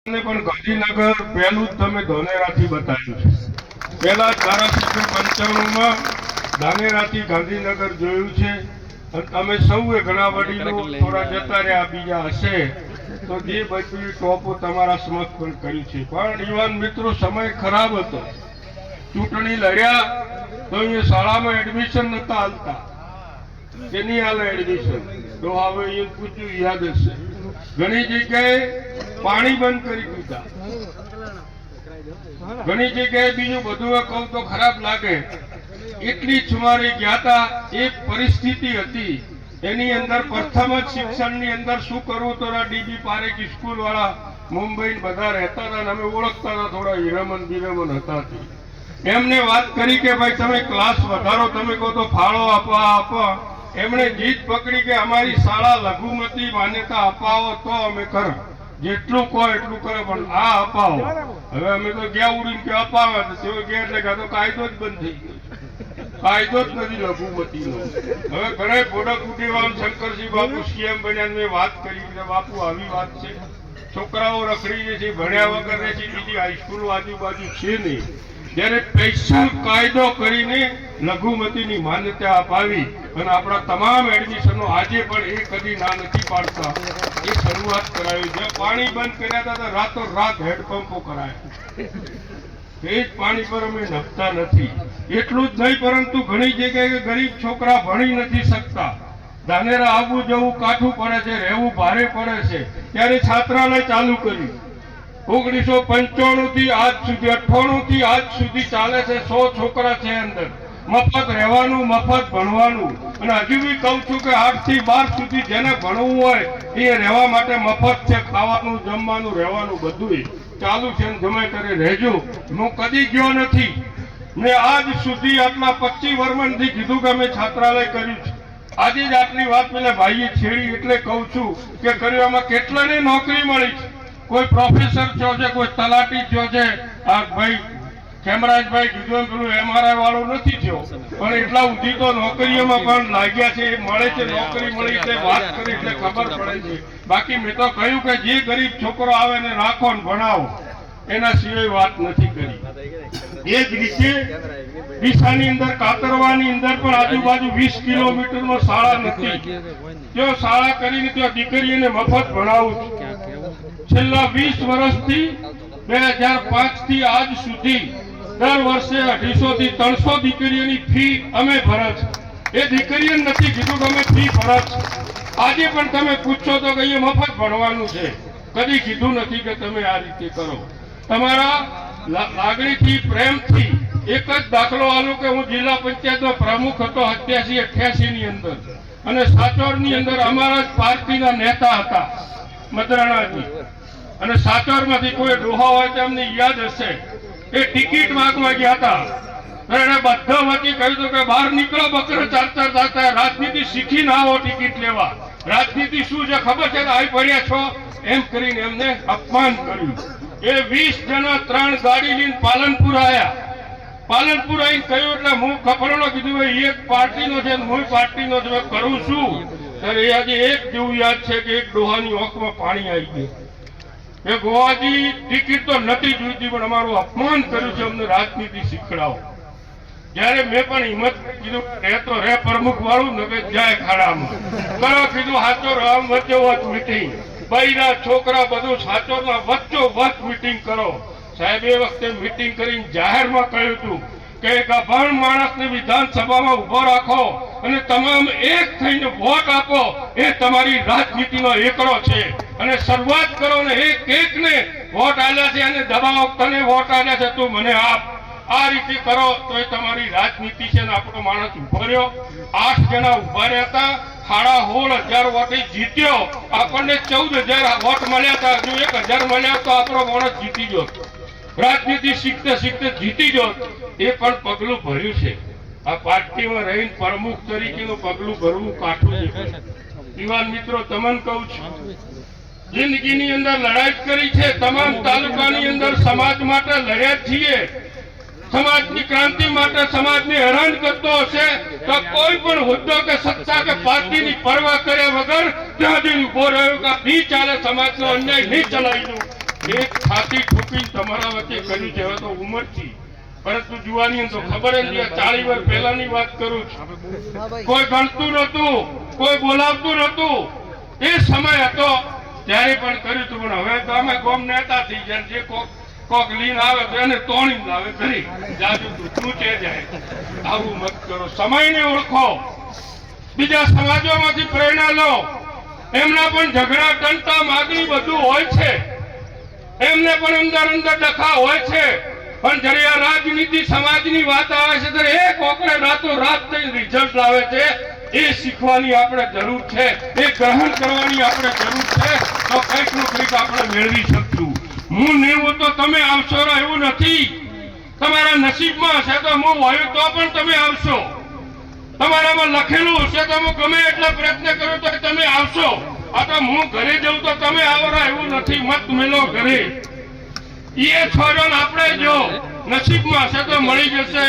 પણ ગાંધીનગર પહેલું તમે ધાનેરાથી બતાવ્યું છે। પહેલા ધારાસભ્ય 95માં ધાનેરાથી ગાંધીનગર જોયું છે અને તમે સૌએ ઘણા વડીલો થોડા જતા રહ્યા બીજા હશે તો જે બધી ટોપો તમારા સમક્ષ પણ કરી છે। પણ યુવાન મિત્રો સમય ખરાબ હતો, ચૂંટણી લડ્યા તો અહીંયા શાળામાં એડમિશન નતા હાલતા કે નહીં હાલે એડમિશન તો હવે એ પૂછ્યું યાદ હશે ઘણી જગ્યાએ પાણી બંધ કરી દીધા, ઘણી જગ્યાએ બીજું બધું કહું તો ખરાબ લાગે એટલી છુમારી ગયા હતા। એક પરિસ્થિતિ હતી એની અંદર પ્રથમ જ શિક્ષણની અંદર શું કરવું તો ડીબી પારેખ સ્કૂલ વાળા મુંબઈ બધા રહેતા હતા, અમે ઓળખતા હતા, થોડા હીરામન બીરામન હતા। એમને વાત કરી કે ભાઈ તમે ક્લાસ વધારો, તમે કહો તો ફાળો આપવા એમણે જીત પકડી કે અમારી શાળા લઘુમતી માન્યતા અપાવો તો અમે કરો, જેટલું કહો એટલું કરે પણ આ અપાવો। હવે અમે તો ગયા ઉડીને કે અપાવે તો ગયા એટલે કે તો કાયદો જ બંધ થઈ ગયો, કાયદો જ નથી લઘુમતીનો। હવે ઘણા ફોટા કુટીવામ શંકરસિંહ બાપુ સીએમ બન્યા, મેં વાત કરી બાપુ આવી વાત છે, છોકરાઓ રખડી છે, ભણ્યા વગર રહે છે, બીજી હાઈસ્કૂલ આજુબાજુ છે નહીં, જ્યારે સ્પેશિયલ કાયદો કરીને લઘુમતીની માન્યતા અપાવી અને આપણા તમામ એડમિશનો આજે પણ એ કદી ના નથી પાડતા એ શરૂઆત કરાવી। જ્યાં પાણી બંધ કર્યા હતા રાતો રાત હેન્ડપંપો કરાયા, એ જ પાણી પર અમે નભતા નથી। એટલું જ નહીં પરંતુ ઘણી જગ્યાએ ગરીબ છોકરા ભણી નથી શકતા, ધાનેરા આવવું જવું કાઠું પડે છે, રહેવું ભારે પડે છે, ત્યારે છાત્રાલય ચાલુ કર્યું। 1995 થી આજ સુધી 98 થી આજ સુધી ચાલે છે। 100 છોકરા છે અંદર, મફત રહેવાનું, મફત ભણવાનું, અને હજુ બી કહું છું કે 8 થી 12 સુધી જેને ભણવું હોય એ રહેવા માટે મફત છે, ખાવાનું, જમવાનું, રહેવાનું બધું ચાલુ છે, ગમે ત્યારે રહેજો। હું કદી ગયો નથી, મેં આજ સુધી આટલા 25 વર્ષથી કીધું કે અમે છાત્રાલય કર્યું છે, આજે જ આટલી વાત પેલા ભાઈએ છેડી એટલે કહું છું કે કર્યામાં કેટલાને નોકરી મળી છે, કોઈ પ્રોફેસર થયો છે, કોઈ તલાટી થયો છે, આ ભાઈ ખેમરાજભાઈ કીધું પેલું MRI વાળો નથી થયો પણ એટલા સુધી તો નોકરીઓમાં પણ લાગ્યા છે, મળે છે, નોકરી મળી છે, વાત કરી એટલે ખબર પડે છે। બાકી મેં તો કહ્યું કે જે ગરીબ છોકરો આવે ને રાખો ને ભણાવો, એના સિવાય વાત નથી કરી। એ જ રીતે ડીસાની અંદર કાતરવાની અંદર પણ આજુબાજુ 20 કિલોમીટરમાં શાળા નથી, ત્યાં શાળા કરીને ત્યાં દીકરીઓને મફત ભણાવું છું। છેલ્લા 20 વર્ષથી 2005 થી આજ સુધી દર વર્ષે 250 થી 300 દીકરીઓની ફી અમે ભરે છે। એ દીકરીઓ નથી કીધું કે અમે ફી ભરે છે, આજે પણ તમે પૂછો તો કે અહીંયા મફત ભણવાનું છે, કદી કીધું નથી કે તમે આ રીતે કરો। તમારા લાગણીથી પ્રેમથી એક જ દાખલો આલું કે હું જિલ્લા પંચાયતનો પ્રમુખ હતો 87-88 ની અંદર, અને સાચોરની અંદર અમારા જ પાર્ટીના નેતા હતા મદરાણાજી, અને સાચોરમાંથી કોઈ ડોહા હોય તો અમને યાદ હશે, એ ટિકિટ માંગવા ગયા હતા, એને બધા વચ્ચે કહ્યું કે બહાર નીકળો બકરો ચાલતા રાજનીતિ શીખીને આવો ટિકિટ લેવા, રાજનીતિ શું છે ખબર છે, આવી પડ્યા છો એમ કરીને એમને અપમાન કર્યું। એ 20 જણા 3 ગાડી લઈને પાલનપુર આવ્યા, પાલનપુર આવીને કહ્યું એટલે હું કપડો કીધું ભાઈ એક પાર્ટીનો છે હું પાર્ટીનો છે, કરું છું ત્યારે એ આજે એક જેવું યાદ છે કે એક ડોહાની આંખમાં પાણી આવી ગયું। એ ગોવાજી ટિકિટ તો નથી જોઈતી પણ અમારું અપમાન કર્યું છે, અમને રાજનીતિ શીખડાવો। જયારે મેં પણ હિંમત કીધું રે તો રે પ્રમુખ વાળું ને કે જાય ખાડામાં કરો, કીધું સાચો રામ વચ્ચે વચ મીટિંગ, બૈરા છોકરા બધું સાચોમાં વચ્ચો વચ મીટિંગ કરો। સાહેબ એ વખતે મીટિંગ કરીને જાહેરમાં કહ્યું હતું કે એક અભણ માણસને વિધાનસભામાં ઉભો રાખો અને તમામ એક થઈને વોટ આપો, એ તમારી રાજનીતિનો એકડો છે, અને શરૂઆત કરો ને એકને વોટ આલ્યા છે અને દબાવો, તને વોટ આલ્યા છે તું મને આપ, આ રીતે કરો તો એ તમારી રાજનીતિ છે। ને આપણો માણસ ઉભો રહ્યો, 8 જણા ઉભા રહ્યા હતા, 16,500 વોટે જીત્યો, આપણને 14,000 વોટ મળ્યા હતા, જો 1,000 મળ્યા તો આપણો માણસ જીતી ગયો, રાજનીતિ શીખતે શીખતે જીતી ગયો। એ પણ પગલું ભર્યું છે, આ પાર્ટીમાં રહીને પ્રમુખ તરીકેનું પગલું ભરવું કાઠું છે। યુવાન મિત્રો તમને કહું છું, જિંદગીની અંદર લડાઈ કરી છે, તમામ તાલુકાની અંદર સમાજ માટે લડ્યા છીએ, સમાજની ક્રાંતિ માટે સમાજને હેરાન કરતો હશે તો કોઈ પણ હોદ્દો કે સત્તા કે પાર્ટીની પરવા કર્યા વગર ત્યાં જઈને ઉભો રહ્યો કે નહીં ચાલે, સમાજનો અન્યાય નહીં ચલાવી દઉં, એક છાતી ઠોકીને તમારા વચ્ચે કર્યું છે. હવે તો ઉંમર છે, પરંતુ જુવાની તો ખબર જ નહીં. 40 વર્ષ પહેલાની વાત કરું છું. કોઈ ગણતું નહોતું, કોઈ બોલાવતું નહોતું. એ સમય હતો ત્યારે પણ કર્યું હતું. પણ હવે તો અમે કોમ નેતા થઈ જાય, જે કોક લીન આવે તો એને તોડી લાવે કરી જાજુ ઊંચે જાય. આવું મત કરો. સમયને ઓળખો, બીજા સમાજોમાંથી પ્રેરણા લો. એમના પણ ઝઘડા, ટંટા, માગણી બધું હોય છે. એમને પણ અંદર ડખા હોય છે. પણ જ્યારે આ રાજનીતિ સમાજની વાત આવે છે ત્યારે એક ઓકળે રાતો રાત થઈ રિઝલ્ટ લાવે છે. એ શીખવાની આપણે જરૂર છે, એ ગ્રહણ કરવાની આપણે જરૂર છે. તો કંઈક નું કંઈક આપણે મેળવી શકશું. હું નહીં હું તો તમે આવશો એવું નથી. તમારા નસીબમાં હશે તો હું હોય તો પણ તમે આવશો. તમારામાં લખેલું હશે તો હું ગમે એટલા પ્રયત્ન કરું તો તમે આવશો. આ તો હું ઘરે જઉં તો તમે આવરા એવું નથી. મત મેલો ઘરે. એ છોડો આપણે જો નસીબમાં હશે તો મળી જશે.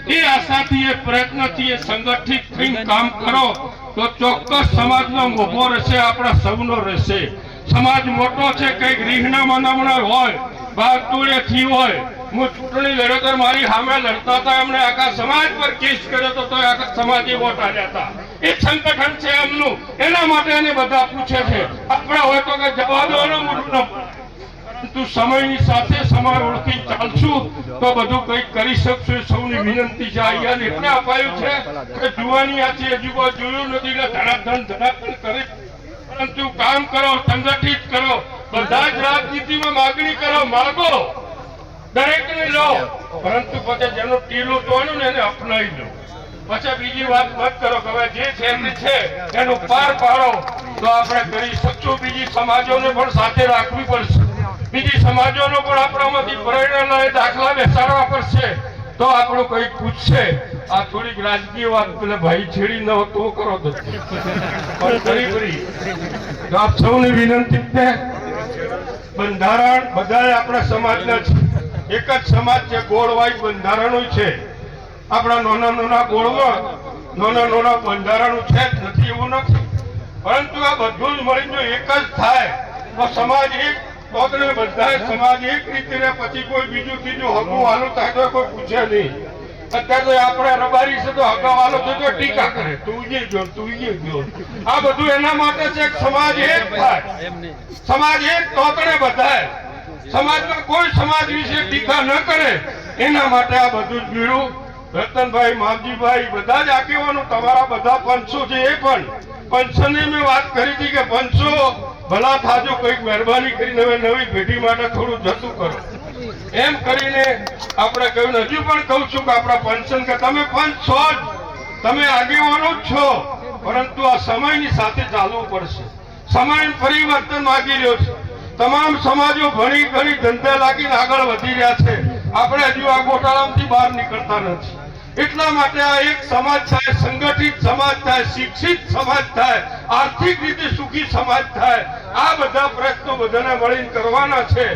એ આશાથી, એ પ્રયત્નથી, એ સંગઠિત થઈને કામ કરો તો ચોક્કસ સમાજનો મોભો રહેશે, આપણા સૌનો રહેશે. સમાજ મોટો છે, કંઈક રીહના મનામણા હોય, બાગતુળેથી હોય. હું ચૂંટણી લડ્યો તો મારી સામે લડતા હતા, એમણે આખા સમાજ પર કેસ કર્યો હતો તો આખા સમાજે વોટ આપ્યા હતા. એ સંગઠન છે એમનું, એના માટે એને બધા પૂછે છે. આપણે હોય તો કે જવા દો મોટું ન. પરંતુ સમયની સાથે સમય ઓળખી ચાલશું તો બધું કંઈક કરી શકશું. સૌની વિનંતી છે. અહીંયા એટલે અપાયું છે કે જુવાની આ છે, હજુ કોઈ જોયું નથી એટલે ધડાધડ કરી. પરંતુ કામ કરો, સંગઠિત કરો. બધા જ રાજનીતિમાં માગણી કરો, માગો, દરેકને લો. પરંતુ પછી જેનું ટીલું તોડ્યું ને એને અપનાવી લો. પછી બીજી વાત મત કરો કે હવે જે છે તે છે એનું પાર પાડો તો આપણે કરી શકશું. બીજી સમાજોને પણ સાથે રાખવી પડશે. બીજી સમાજોનો પણ આપણામાંથી પ્રેરણા લઈ દાખલા બેસાડવા પડશે તો આપણું કંઈક પૂછશે. આ થોડીક રાજકીય વાત પેલા ભાઈ છેડી ન તો કરો તો કરી આપ સૌની વિનંતી છે. બંધારણ બધા આપણા સમાજના છે. એક જ સમાજ છે, ગોળવાઈ બંધારણો છે. આપણા નાના ગોળમાં નાના બંધારણો છે જ નથી એવું નથી. પરંતુ આ બધું જ મળી જો એક જ થાય તો સમાજ એક. તો બધા સમાજ એક રીતે ને પછી કોઈ બીજું ત્રીજું હકું વાલું થાય તો કોઈ પૂછે નહીં. અત્યારે તો આપણે રબારી છે તો હકા વાલો તો ટીકા કરે, તું ગયો. આ બધું એના માટે છે સમાજ એક થાય. સમાજ એક તોતણે બધાય. સમાજમાં કોઈ સમાજ વિશે ટીકા ન કરે એના માટે આ બધું જ બીડું. રતનભાઈ, માવજીભાઈ બધા જ આગેવાનો, તમારા બધા પંચો છે. એ પણ પંચોની મેં વાત કરી હતી કે પંચો ભલા થાજો, કંઈક મહેરબાની કરીને હવે નવી પેઢી માટે થોડું જતું કરો એમ કરીને આપણે કહ્યું. હજુ પણ કહું છું કે આપણા પંચન કે તમે પંચ છો જ, તમે આગેવાનો જ છો. પરંતુ આ સમયની સાથે ચાલવું પડશે. સમય પરિવર્તન માગી રહ્યો છે. તમામ સમાજો ઘણી ઘણી ધંધા લાગીને આગળ વધી રહ્યા છે. આપણે હજુ આ ગોટાળામાંથી બહાર નીકળતા નથી. એટલા માટે આ એક સમાજ થાય, સંગઠિત સમાજ થાય, શિક્ષિત સમાજ થાય, આર્થિક રીતે સુખી સમાજ થાય. આ બધા પ્રયત્નો બધાને મળીને કરવાના છે.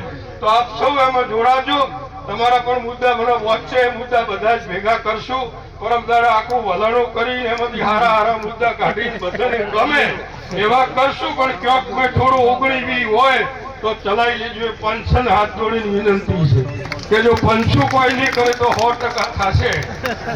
તો આપ સૌ એમાં જોડાજો. તમારા પણ મુદ્દા મને વોચશે, એ મુદ્દા બધા જ ભેગા કરશું. પરમદાડા આખું વલણો કરીને એમાંથી હારા મુદ્દા કાઢીને બધાને ગમે એવા કરશું. પણ ક્યાંક કોઈ થોડું ઓગણી હોય તો ચલાવી લેજો. પંચન હાથ જોડીને વિનંતી છે કે જો પંચું કોઈ નહીં કરે તો 100% થશે.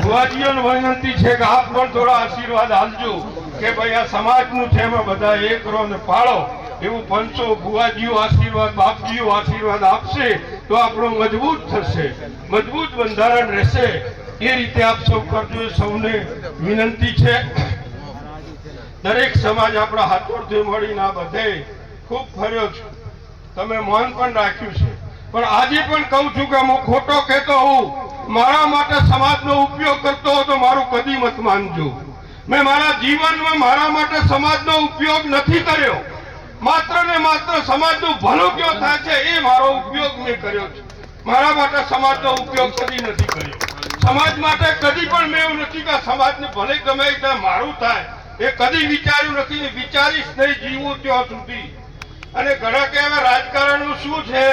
ભુવાજીઓને વિનંતી છે કે આપ પણ થોડા આશીર્વાદ આપજો કે ભાઈ આ સમાજનું છે, એમાં બધા એક રહો ને પાળો. એવું પંચો, ભુવાજીઓ આશીર્વાદ, બાપજીઓ આશીર્વાદ આપશે તો આપણું મજબૂત થશે, મજબૂત બંધારણ રહેશે. એ રીતે આપ સૌ કરજો. સૌને વિનંતી છે. દરેક સમાજ આપણા હાથોડથી મળીને આ બધે ખૂબ ફર્યો છું. તમે મૌન પણ રાખ્યું છે. પણ આજે પણ કહું છું કે હું ખોટો કહેતો હોઉં, મારા માટે સમાજનો ઉપયોગ કરતો હોઉં તો મારું કદી મત માનજો. મેં મારા જીવનમાં મારા માટે સમાજનો ઉપયોગ નથી કર્યો. માત્ર ને માત્ર સમાજનું ભલું કયો થાય છે એ મારો ઉપયોગ મેં કર્યો છે. મારા માટે સમાજનો ઉપયોગ કદી નથી કર્યો. સમાજ માટે કદી પણ મેં એવું નથી કે સમાજને ભલે ગમે ત્યાં મારું થાય એ કદી વિચાર્યું નથી ને વિચારીશ નહીં જીવું ત્યાં સુધી. અને ઘણા કહેવા રાજકારણનું શું છે,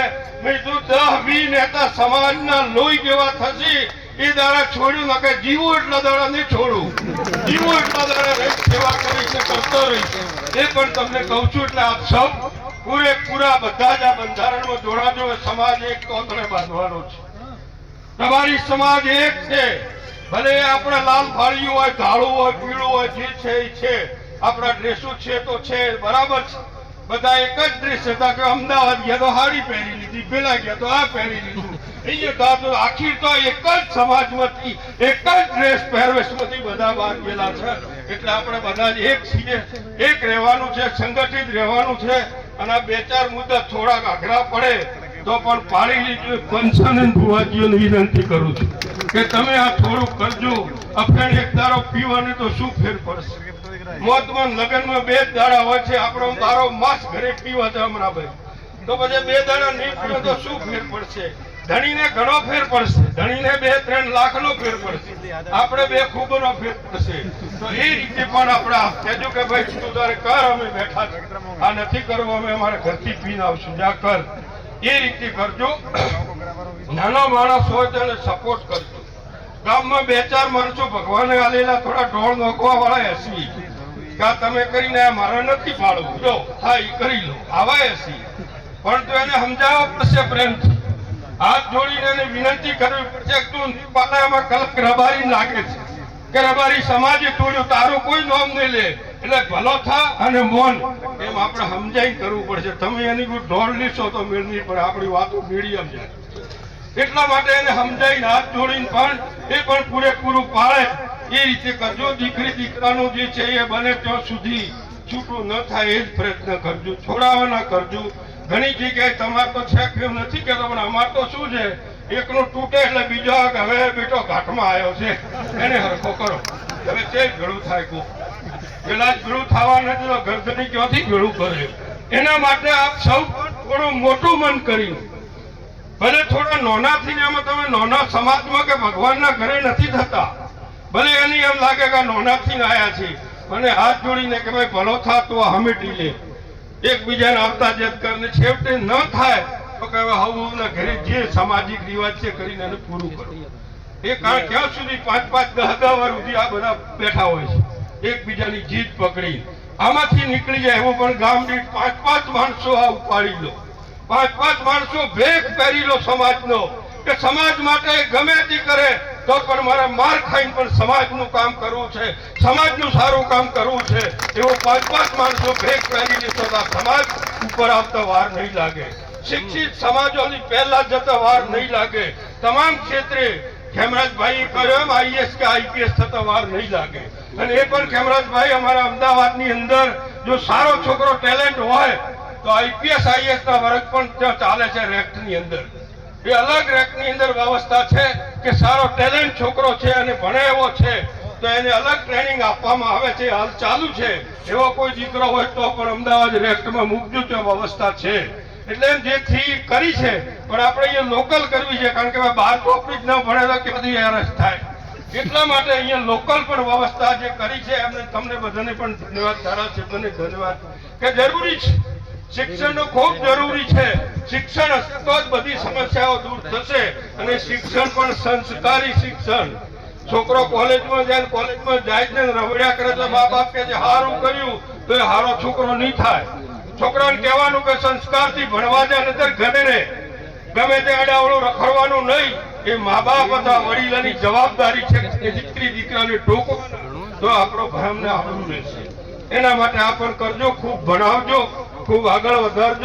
મેં જો 10-20 નેતા સમાજના લોહી જેવા થશે એ દાડા છોડ્યું ના કે જીવું એટલા દાડા નહીં છોડું. જીવું એટલા દાડા સેવા કરીશ ને કરતો રહીશ. એ પણ તમને કહું છું. એટલે આપ સૌ પૂરેપૂરા બધા જ આ બંધારણમાં જોડાજો. સમાજ એક કોતરે બાંધવાનો છે. તમારી સમાજ એક છે. ભલે આપણા લાલ ફાળિયું હોય, કાળું હોય, પીળું હોય, જે છે એ છે. આપણા ડ્રેસો છે તો છે, બરાબર છે. બધા એક જ ડ્રેસ હતા કે અમદાવાદ ગયા તો હાડી પહેરી લીધી, પેલા ગયા તો આ પહેરી લીધું. અહીંયા તો આખી તો એક જ સમાજમાંથી એક જ ડ્રેસ પહેરવેશમાંથી બધા બહાર ગયેલા છે. એટલે આપણે બધા જ એક છીએ, એક રહેવાનું છે, સંગઠિત રહેવાનું છે. અને આ 2-4 મુદ્દા થોડાક અઘરા પડે તો પણ પાડી લીધું. પંચાનંદ ભુવાજીઓને વિનંતી કરું છું કે તમે આ થોડું કરજો. અફેણ એક દાડો પીવાની તો શું ફેર પડશે? મોતમાં લગ્નમાં 2 દાડા હોય છે, આપણો બારો માસ ઘરે પીવા છે હમણાં ભાઈ, તો પછી 2 દાડા નહીં પીવો તો શું ફેર પડશે? ધણીને ઘણો ફેર પડશે, ધણીને 2-3 લાખનો ફેર પડશે, આપણે 2 ખૂબનો ફેર પડશે. તો એ રીતે પણ આપણે કહેજો કે ભાઈ તું તારે કર, અમે બેઠા છે, આ નથી કરવું, અમે અમારા ઘરથી પીને આવશું, જા કર. એ રીતે કરજો. નાનો માણસ હોય તેને સપોર્ટ કરજો. ગામમાં 2-4 માણસો ભગવાને આલેલા થોડા ઢોળ નોખવા વાળા હસી કે તમે કરીને મારે નથી પાડવું, જો હા એ કરી લો, આવા હસી. પણ તો એને સમજાવવા પડશે પ્રેમથી, હાથ જોડીને એને વિનંતી કરવી પડશે કે તું પાલામાં કલંક રબારી લાગે છે કે રબારી સમાજે તોડ્યું, તારું કોઈ નામ નહીં લે, એટલે ભલો થા અને મોન, એમ આપણે સમજાઈ કરવું પડશે. તમે એની કોઈ ઢોળ લીશો તો મેળ નહીં પડે, આપણી વાતો મીડિયમ જાય. એટલા માટે એને સમજાઈને હાથ જોડીને પણ એ પણ પૂરેપૂરું પાળે એ રીતે કરજો. દીકરી દીકરાનું જે છે એ બને ત્યાં સુધી છૂટું ન થાય એ જ પ્રયત્ન કરજો, છોડાવવાના કરજો. ઘણી જગ્યાએ તમારે તો છે કે નથી કહેતો, પણ અમારે તો શું છે, એકનું તૂટે એટલે બીજો હવે બેટો ઘાટમાં આવ્યો છે એને હરખો કરો. હવે તે ભેળું થાય કો પેલા જ ભેળું થવા નથી તો ગરદની ક્યાંથી ભેળું કરે? એના માટે આપ સૌ થોડું મોટું મન કરીને, ભલે થોડા નોનાથી એમાં તમે નોના સમાજમાં કે ભગવાનના ઘરે નથી થતા, ભલે એની એમ લાગે કે નોનાથી આવ્યા છે, અને હાથ જોડીને કે ભાઈ ભલો થા તો હમેટી લે, એકબીજાને આવતા જત કરીને છેવટે ન થાય તો કે હવે ઘરે જે સામાજિક રિવાજ છે કરીને એને પૂરું કરો. એ કારણ ક્યાં સુધી 5-5, 10-10 વાર સુધી આ બધા બેઠા હોય છે એકબીજાની જીત પકડી, આમાંથી નીકળી જાય એવું. પણ ગામ દીઠ 5-5 માણસો આ ઉપાડી લો, 5-5 માણસો ભેગ પહેરી લો સમાજનો, કે સમાજ માટે ગમે તે કરે તો પણ મારે માર ખાઈને પણ સમાજનું કામ કરવું છે, સમાજનું સારું કામ કરવું છે, એવો 5-5 માણસો ભેગ પહેરીને તો સમાજ ઉપર આવતા વાર નહીં લાગે. શિક્ષિત સમાજોની પહેલા જતા વાર નહીં લાગે. તમામ ક્ષેત્રે ખેમરાજભાઈ કહ્યું એમ આઈએસ કે આઈપીએસ થતા વાર નહીં લાગે. અને એ પણ ખેમરાજભાઈ અમારા અમદાવાદની અંદર જો સારો છોકરો ટેલેન્ટ હોય તો આઈપીએસ આઈએસ ના વર્ગ પણ ત્યાં ચાલે છે રેક્ટની અંદર. એ અલગ રેકની અંદર વ્યવસ્થા છે કે સારો ટેલેન્ટ છોકરો છે અને ભણે એવો છે તો એને અલગ ટ્રેનિંગ આપવામાં આવે છે, હાલ ચાલુ છે. એવો કોઈ દીકરો હોય તો પણ અમદાવાદ રેક્ટમાં મૂકજો, તો વ્યવસ્થા છે. એટલે એમ જે ફી કરી છે પણ આપણે અહીંયા લોકલ કરવી છે, કારણ કે બહાર ચોપડી જ ન ભણે તો કે બધી હેરસ થાય. એટલા માટે અહીંયા લોકલ પણ વ્યવસ્થા જે કરી છે એમને તમને બધાને પણ ધન્યવાદ, ધારાસભ્યને ધન્યવાદ કે જરૂરી છે. શિક્ષણનું ખૂબ જરૂરી છે. શિક્ષણ હશે તો જ બધી સમસ્યાઓ દૂર થશે. અને શિક્ષણ પણ સંસ્કારી શિક્ષણ. છોકરો કોલેજમાં જાય, કોલેજમાં જાય ને રવડ્યા કરે તો મા બાપ કે સારું કર્યું તો એ સારો છોકરો નહીં થાય. છોકરાને કહેવાનું કે સંસ્કારથી ભણવા જાય, નતર ગમે ને ગમે તે અડાવડું રખડવાનું નહીં. એ મા બાપ અથવા વડીલોની જવાબદારી છે કે દીકરી દીકરાને ટોકવાના, તો આપણો ભરમને આપણું રહેશે. એના માટે આ પણ કરજો, ખૂબ ભણાવજો, ખૂબ આગળ વધારજો.